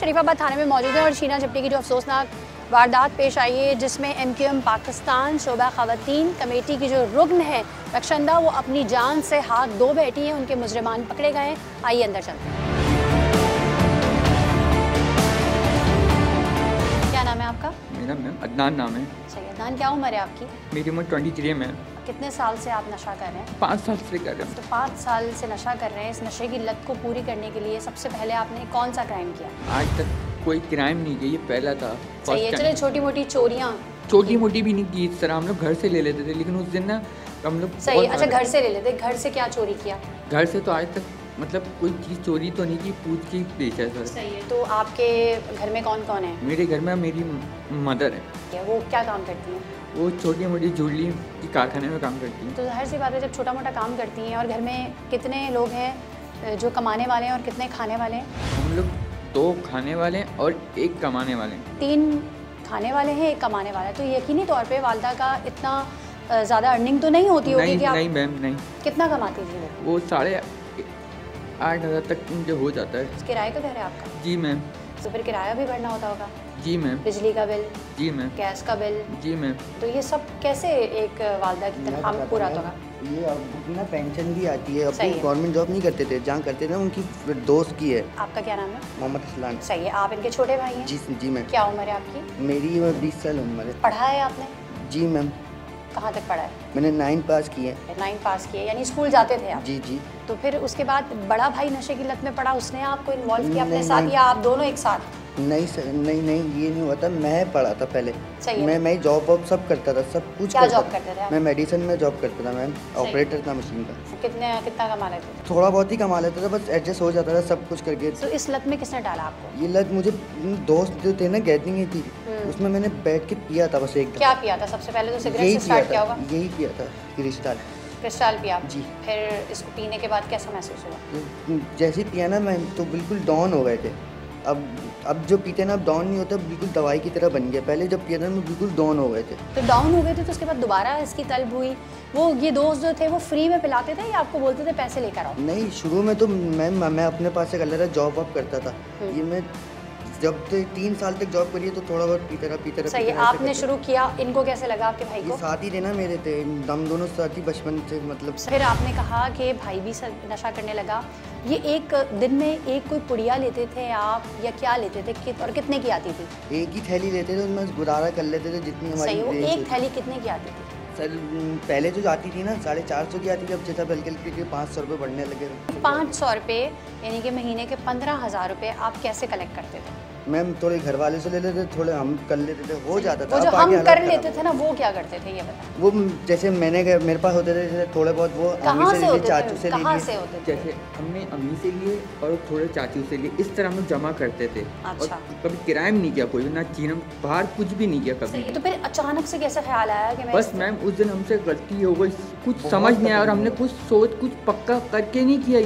शरीफाबाद थाने में मौजूद है और शीना झपटी की जो अफसोसनाक वारदात पेश आई है जिसमें MQM पाकिस्तान शोबा ख़वातीन कमेटी की जो रुकन है रक्षंदा वो अपनी जान से हाथ धो बैठी हैं। उनके मुजरिमान पकड़े गए हैं। आइए अंदर चलते हैं। क्या नाम है आपका? मेरा मैम अदनान नाम है। सही, अदनान क्या उम्र है आपकी? मेरी उम्र 23 है। कितने साल से आप नशा कर रहे हैं? 5 साल से कर रहे हैं। तो 5 साल से नशा कर रहे हैं। इस नशे की लत को पूरी करने के लिए सबसे पहले आपने कौन सा क्राइम किया? आज तक कोई क्राइम नहीं किया, ये पहला था। सही है, चले छोटी मोटी चोरियाँ छोटी मोटी भी नहीं की इस तरह, हम लोग घर से ले लेते थे, लेकिन उस दिन ना हम लोग सही है। अच्छा, घर से ले लेते। घर से क्या चोरी किया? घर से तो आज तक मतलब कोई चीज़ चोरी तो नहीं की, पूछ की बेचा है सर। सही है। तो आपके घर में कौन कौन है? मेरे घर में मेरी मदर है। वो क्या काम करती हैं? वो छोटी मोटी ज्वेलरी की कारखाने में काम करती हैं। तो जाहिर सी बात है, जब छोटा मोटा काम करती हैं। और घर में कितने लोग हैं जो कमाने वाले हैं और कितने खाने वाले हैं? हम लोग 2 खाने वाले हैं और 1 कमाने वाले हैं। 3 खाने वाले हैं, 1 कमाने वाला है। तो यकीनी तौर पे वालदा का इतना ज़्यादा अर्निंग तो नहीं होती होगी कि आप? नहीं मैम, नहीं। कितना कमाती थी वो 8,500 तक मुझे हो जाता है। किराए का घर है आपका? जी मैम। तो फिर किराया भी भरना होता होगा? जी मैम। बिजली का बिल? जी मैम। गैस का बिल? जी मैम। तो ये सब कैसे एक वालदा की तनख्वाह में पूरा होगा? ये अब ना पेंशन भी आती है। अब सही है। गवर्नमेंट जॉब नहीं करते थे, जहाँ करते थे उनकी दोस्त की है। आपका क्या नाम है? मोहम्मद असलान। सही है। आप इनके छोटे भाई हैं? जी मैम। क्या उम्र है आपकी? मेरी 20 साल उम्र है। पढ़ा है आपने? जी मैम। कहाँ तक पढ़ा है? मैंने 9 पास किए। 9 पास किए, यानी स्कूल जाते थे आप? जी। तो फिर उसके बाद बड़ा भाई नशे की लत में पड़ा, उसने आपको इन्वॉल्व किया अपने नहीं, साथ नहीं। या आप दोनों एक साथ? नहीं सर, नहीं ये नहीं हुआ था। मैं पढ़ा था पहले। सही है। मैं जॉब वॉब सब करता था, सब कुछ क्या करता जॉब था। करते थे आप? मैं मेडिसिन में जॉब करता था मैम, सही। ऑपरेटर था मशीन का। कितना कमा लेते थे? थोड़ा बहुत ही कमा लेता था, बस एडजस्ट हो जाता था सब कुछ करके। तो इस लत में किसने डाला आपको? ये लत मुझे दोस्त जो थे ना, गैदरिंग थी, उसमें मैंने बैठ के पिया था बस एक दफा। क्या पिया था? सबसे पहले तो सिगरेट यही से स्टार्ट पिया किया था, होगा? यही पिया था, क्रिस्टल। क्रिस्टल पिया? जी। फिर इसको पीने के बाद कैसा महसूस हुआ? जैसे ही पिया ना मैं, तो बिल्कुल डाउन हो गए थे। अब जो पीते ना, अब डाउन नहीं होता, बिल्कुल दवाई की तरह बन गया। पहले जब पिया था मैं बिल्कुल डाउन हो गए थे। तो डाउन हो गए थे तो उसके बाद दोबारा इसकी तलब हुई? वो ये दोस्त जो थे वो फ्री में पिलाते थे या आपको बोलते थे पैसे लेकर आओ? नहीं, शुरू में तो मैं अपने पास से कर लेता, जॉब वॉब करता था। ये मैं जब से 3 साल तक जॉब करी है तो थोड़ा बहुत पीता रहा। सही है। आपने शुरू किया, इनको कैसे लगा आपके भाई ये को? साथ ही थे ना मेरे, थे हम दोनों साथ ही बचपन से, मतलब। फिर आपने कहा कि भाई भी नशा करने लगा। ये एक दिन में एक कोई पुड़िया लेते थे आप या क्या लेते थे और कितने की आती थी? एक ही थैली लेते थे, उसमें गुजारा कर लेते थे जितनी हमारी। सही, वो रेंज एक होती। थैली कितने की आती थी? सर पहले जो आती थी ना 450 की आती थी, अब जैसा बल्कि 500 रुपये बढ़ने लगे। 500 रुपये यानी कि महीने के 15,000 रुपये आप कैसे कलेक्ट करते थे? मैम थोड़े घर वाले से ले लेते, थोड़े हम कर लेते थे, हो जाता था। वो जो अब हम आगे कर हालत लेते खराब थे ना, वो क्या करते थे ये बता? वो जैसे मेरे पास होते थे, जैसे थोड़े बहुत वो कहाँ अम्मी से से ले लिए, होते चाचू थे? से ले कहाँ लिए। से होते थे? जैसे हमने अम्मी से लिए और थोड़े चाचू से लिए, इस तरह हम लोग जमा करते थे। अच्छा। और कभी क्राइम नहीं किया, कोई ना चीन बाहर कुछ भी नहीं किया कभी। तो फिर अचानक से कैसे ख्याल आया कि मैं बस मैम उस दिन हमसे गलती हो गई, कुछ समझ नहीं आया और हमने कुछ पक्का करके नहीं किया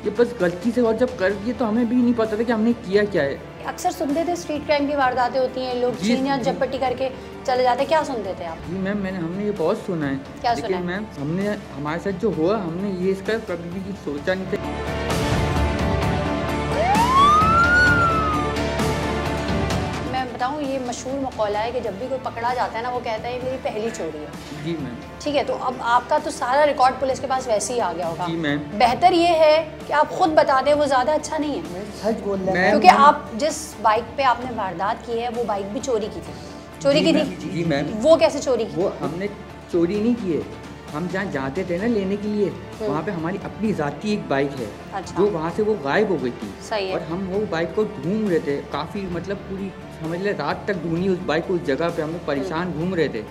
ये बस गलती से। और जब कर दिए तो हमें भी नहीं पता था कि हमने किया क्या है। अक्सर सुनते थे स्ट्रीट क्राइम की वारदातें होती हैं, लोग छीन या झपटी करके चले जाते, क्या सुनते थे आप? जी मैम, हमने ये बहुत सुना है। क्या सुना लेकिन है? मैम हमारे साथ जो हुआ, हमने ये इसका कभी भी सोचा नहीं था। बताऊं, ये मशहूर मकौला है कि जब भी कोई पकड़ा जाता है ना, वो कहता है मेरी पहली चोरी है। जी मैम। ठीक है, तो अब आपका तो सारा रिकॉर्ड पुलिस के पास वैसे ही आ गया होगा। जी मैम। बेहतर ये है कि आप खुद बता दें, वो ज़्यादा अच्छा नहीं है। सच बोल रहे हैं क्योंकि आप जिस बाइक पे आपने वारदात की है वो बाइक भी चोरी की थी। जी मैम। वो कैसे चोरी की? वो हमने चोरी नहीं की है। हम जहाँ जाते थे ना लेने के लिए, वहाँ पे हमारी अपनी ज़ाती एक बाइक है। अच्छा। जो वहाँ से वो गायब हो गई थी। सही है। और हम वो बाइक को ढूंढ रहे थे काफ़ी, मतलब पूरी समझ ले रात तक ढूंढी उस बाइक को, उस जगह पे हम लोग परेशान घूम रहे थे।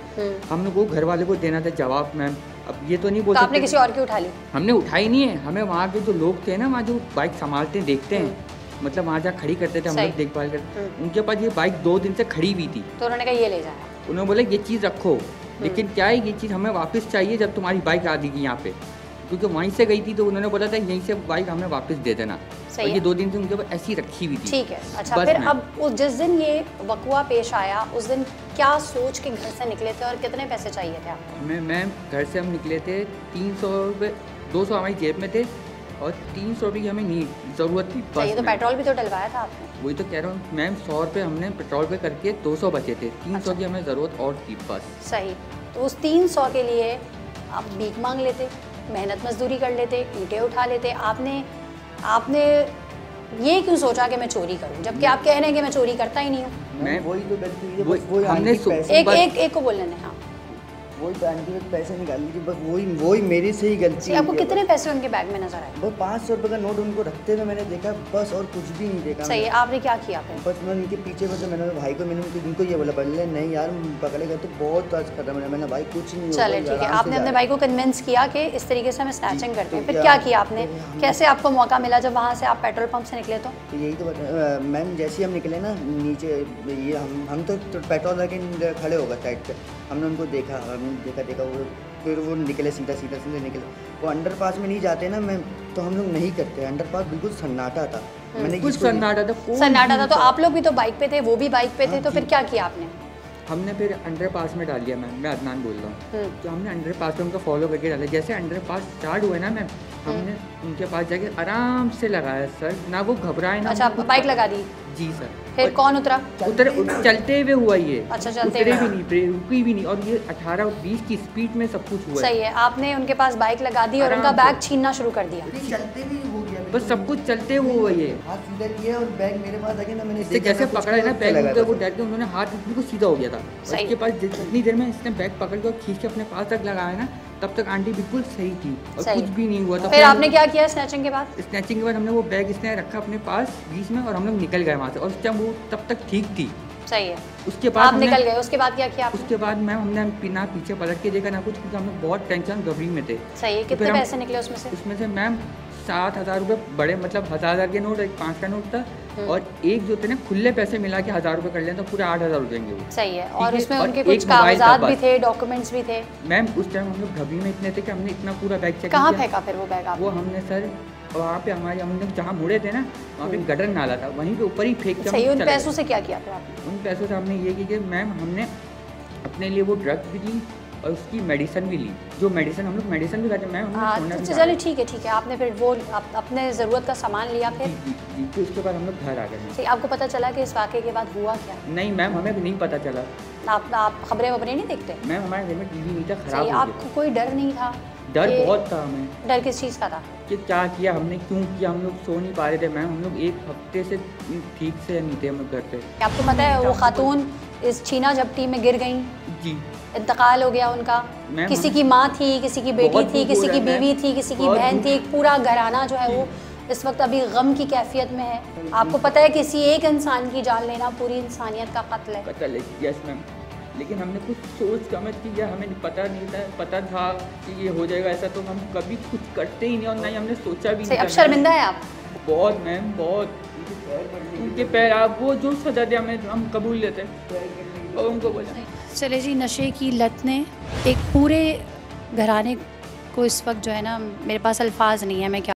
हम लोग वो घर वाले को देना था जवाब मैम। अब ये तो नहीं बोल तो सकते आपने किसी और की उठा ली? हमने उठाई नहीं है। हमें वहाँ के जो लोग थे ना, वहाँ जो बाइक संभालते देखते हैं, मतलब वहाँ जहाँ खड़ी करते थे हम लोग देखभाल करते, उनके पास ये बाइक 2 दिन से खड़ी हुई थी। तो उन्होंने कहा ये ले जाए। उन्होंने बोला ये चीज़ रखो, लेकिन क्या है ये चीज़ हमें वापस चाहिए जब तुम्हारी बाइक आ जाएगी यहाँ पे, क्योंकि वहीं से गई थी। तो उन्होंने बोला था यहीं से बाइक हमें वापस दे देना। और ये 2 दिन से उनके पास ऐसी रखी हुई थी। ठीक है। अच्छा, फिर अब जिस दिन ये वक़्वा पेश आया, उस दिन क्या सोच के घर से निकले थे और कितने पैसे चाहिए थे आपको? मैम घर से हम निकले थे 300 रुपये, 200 हमारी जेब में थे और 300 रुपये की हमें नीड ज़रूरत थी सही, बस तो में। पेट्रोल भी तो डलवाया था आपने। वही तो कह रहा हूँ मैम, 100 रुपये हमने पेट्रोल पे करके 200 बचे थे, 300 की हमें ज़रूरत और थी बस। सही, तो उस 300 के लिए आप भीख मांग लेते, मेहनत मजदूरी कर लेते, ईंटें उठा लेते। आपने ये क्यों सोचा कि मैं चोरी करूं, जबकि आप कह रहे हैं कि मैं चोरी करता ही नहीं हूँ। मैं वही तो गलती हुई है, वही- बस वही हमने आंटी सो- पैसे एक को बोलने दें। हाँ, वही आंटी के पैसे निकाल लीजिए, बस वही मेरी से ही गलती आपको हुई है कितने बस। पैसे उनके बैग में नजर आए? बस 500 रुपये का नोट उनको रखते हुए मैंने देखा बस, और कुछ भी नहीं देखा सही है, मैंने। आपने क्या किया फिर? बस मैं उनके पीछे बस मैंने भाई को उनको ये बोला, पहले नहीं यार पकड़ेगा तो बहुत आज कर रहा मैंने भाई कुछ नहीं होगा, चले ठीक है, आराम से आपने जा अपने रहे भाई को कन्विंस किया कि इस तरीके से हमें स्नैचिंग करते हैं। तो फिर क्या- क्या किया आपने? तो हम- कैसे आपको मौका मिला जब वहाँ से आप पेट्रोल पंप से निकले तो? तो यही तो मैम, जैसे ही हम निकले ना नीचे, ये हम तो पेट्रोल लगे खड़े हो गए साइड पे, हमने उनको देखा, हमने देखा वो, फिर वो निकले सीधा निकले। वो अंडरपास में नहीं जाते ना मैम, तो हम लोग नहीं करते, अंडरपास बिल्कुल सन्नाटा था। मैंने कुछ इसको- सन्नाटा था, कोई सन्नाटा था, नहीं तो आप लोग भी तो बाइक पे थे, वो भी बाइक पे थे, हाँ तो फिर जी। क्या किया आपने? हमने फिर अंडर पास में डाल दिया मैम, मैं अदनान बोल रहा हूँ। तो हमने अंडर पास में उनको फॉलो करके डाला, जैसे अंडर पास स्टार्ट हुए ना मैम, हमने उनके पास जाके आराम से लगाया सर, ना वो घबराए ना। अच्छा, वो बाइक लगा दी, जी सर। फिर कौन उतरा? चलते हुए हुआ ये। अच्छा, चलते उतरे हुए। भी नहीं, रुकी भी नहीं, और ये 18 और 20 की स्पीड में सब कुछ हुआ है। सही है, आपने उनके पास बाइक लगा दी और आराम उनका से। बैग छीनना शुरू कर दिया। नहीं, चलते भी हो गया बस बिल्कुल। सब कुछ चलते हुए हुआ ये। हाथ सीधा किया और बैग मेरे पास आके ना, मैंने इससे देखा जैसे ना कुछ पकड़ा है ना तो बैग, लगा उनका था। वो डर के उन्होंने हाथ बिल्कुल सीधा हो गया था। और सही। इसके पास जितनी देर में इसने बैग पकड़ के और खींच के अपने पास तक लगाया ना, तब तक आंटी बिल्कुल सही थी और सही। कुछ भी नहीं हुआ था। फिर आपने क्या किया स्नैचिंग के बाद? स्नैचिंग के बाद हमने वो बैग इसने रखा अपने पास बीच में, और हम लोग निकल गए वहाँ से, और उस टाइम वो तब तक ठीक थी। सही है, उसके बाद आप हमने- निकल गए, उसके बाद क्या किया आपने? उसके बाद मैम हमने ना पीछे पलट के देखा ना कुछ, क्योंकि हम लोग बहुत टेंशन गबरी में थे। सही है, तो कितने फिर हम- पैसे निकले उसमें से? उसमें से मैम 7,000 रुपये बड़े, मतलब 1,000 के नोट, एक 5 का नोट था, और एक जो थे ना खुले पैसे मिला के 1,000 रुपये कर लें तो पूरे 8,000 हो जाएंगे वो। सही है, और ठीक है, उसमें और उनके एक कुछ मोबाइल था कागजात भी बस। थे, डॉक्यूमेंट्स भी थे। मैम उस टाइम हम लोग घबरी में इतने थे कि हमने इतना पूरा बैग चेक कहाँ किया। फेंका फिर वो बैग आप? वो हमने सर वहाँ पे हमारे, हम लोग जहाँ मुड़े थे ना, वहाँ पे गटर नाला था, वहीं पे ऊपर ही फेंक के हम सही, उन चले गए। पैसों से क्या किया फिर आपने? उन पैसों से हमने ये की कि मैम हमने अपने लिए वो ड्रग भी ली और उसकी मेडिसिन भी ली। जो मेडिसिन हम लोग मेडिसिन भी खाते मैम, हमने हाँ, सोना भी तो डाला। चलिए ठीक है, आपने फिर वो अपने ज़रूरत का सामान लिया फिर? जी, जी, फिर उसके बाद हम लोग घर आ गए। सही, आपको पता चला कि इस वाक़े के बाद हुआ क्या? नहीं मैम, हमें भी नहीं पता चला आप खबरें वबरें नहीं देखते? मैम, हमारे घर में टीवी नहीं था, खराब सही, हो गया। आपको कोई डर नहीं था? डर कि- बहुत था हमें डर किस चीज़ का था? कि क्या किया हमने, क्यों किया, हम लोग सो नहीं पा रहे थे मैम। हम लोग एक हफ्ते से ठीक से नहीं थे हम लोग घर पे। आपको पता है वो खातून इस छीना झपटी में गिर गई, जी इंतकाल हो गया उनका। मैम, किसी की माँ थी, किसी की बेटी बहुत थी, दुख हो किसी रहा की है, मैम। बीवी थी, किसी की बहुत बहन दुख। थी, एक पूरा घराना जो है वो इस वक्त अभी गम की कैफियत में है। आपको पता है किसी एक इंसान की जान लेना पूरी इंसानियत का कत्ल है। कतल है, यस मैम। लेकिन हमने कुछ सोच समझ किया, हमें पता नहीं था, पता था कि ये हो जाएगा ऐसा, तो हम कभी कुछ करते ही नहीं, और नहीं हमने सोचा भी सही, नहीं अब था। शर्मिंदा है आप? बहुत मैम, बहुत। उनके पैर, आप वो जो सजा दिया हमें, हम कबूल लेते और उनको बोला। चले जी, नशे की लत ने एक पूरे घराने को इस वक्त जो है ना, मेरे पास अल्फाज नहीं है मैं क्या